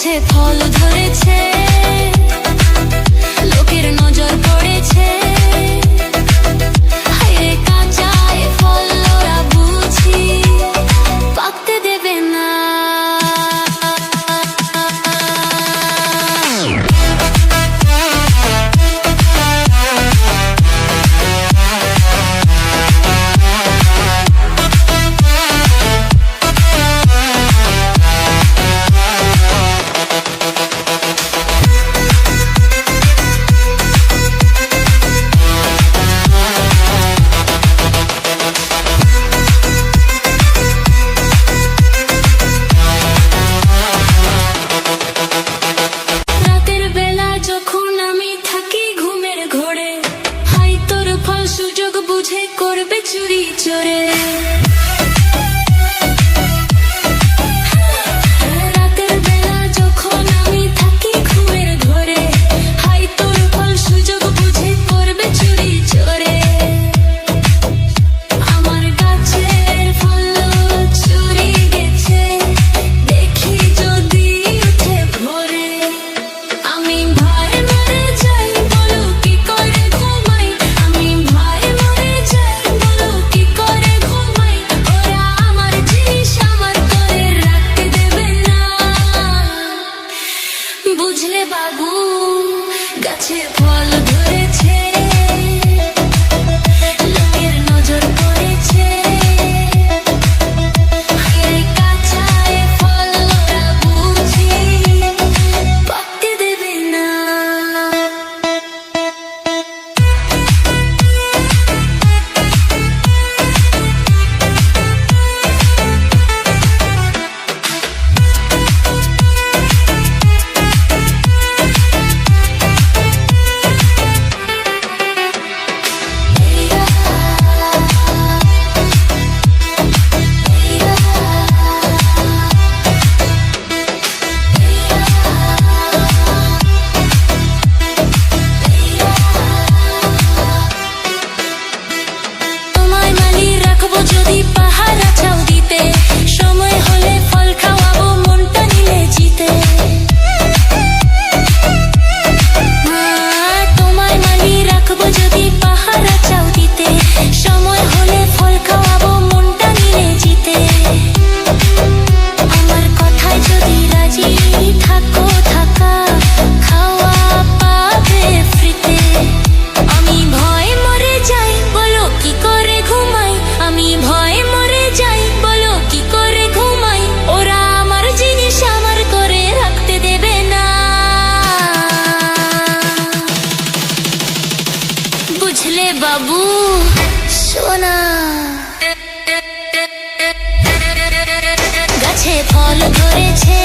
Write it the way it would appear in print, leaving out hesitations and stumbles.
গাছে ফল ধরেছে, লোকের নজর পড়েছে। হায়রে কাঁচা এ ফল ওরা বুঝি পাকতে দেবে না। সুযোগ বুঝে করবে চুরি চোরে। রাতের বেলা যখন আমি থাকি ঘুমের ঘরে, হাই তোর ফল সুযোগ বুঝে করবে চুরি চোরে। আমার গাছের ফল চুরি গেছে, দেখি যদি উঠে ভোরে। আমি ভয় মরে যাই, বলো কি করে ঘুমাই। আমি ভয় মরে যাই, বলো কি করে ঘুমাই। ওরা আমার জিনিস আমার করে রাখতে দেবে না। বুঝলে বাবু, গাছে ফল ধরেছে, লোকের নজর পড়েছে। হায়রে কাঁচা এ ফল ওরা বুঝি পাকতে দেবে না। তোমায় মালি রাখবো যদি পাহারা চাও দিতে, সময় হলে ফল খাওয়াবো মনটা নিলে জিতে। তোমায় মালি রাখবো যদি পাহারা চাও দিতে, সময় হলে ফল খাওয়াবো মনটা নিলে জিতে। আমার কথায় যদি রাজি থাকো থাকা, খাওয়া পাবে ফ্রিতে। আমি ভয় মরে যাই, বলো কি করে ঘুমাই। আমি ভয় মরে যাই, বলো কি করে ঘুমাই। ওরা আমার জিনিস আমার করে রাখতে দেবে না। বুঝলে বাবু সোনা, গাছে ফল ধরেছে,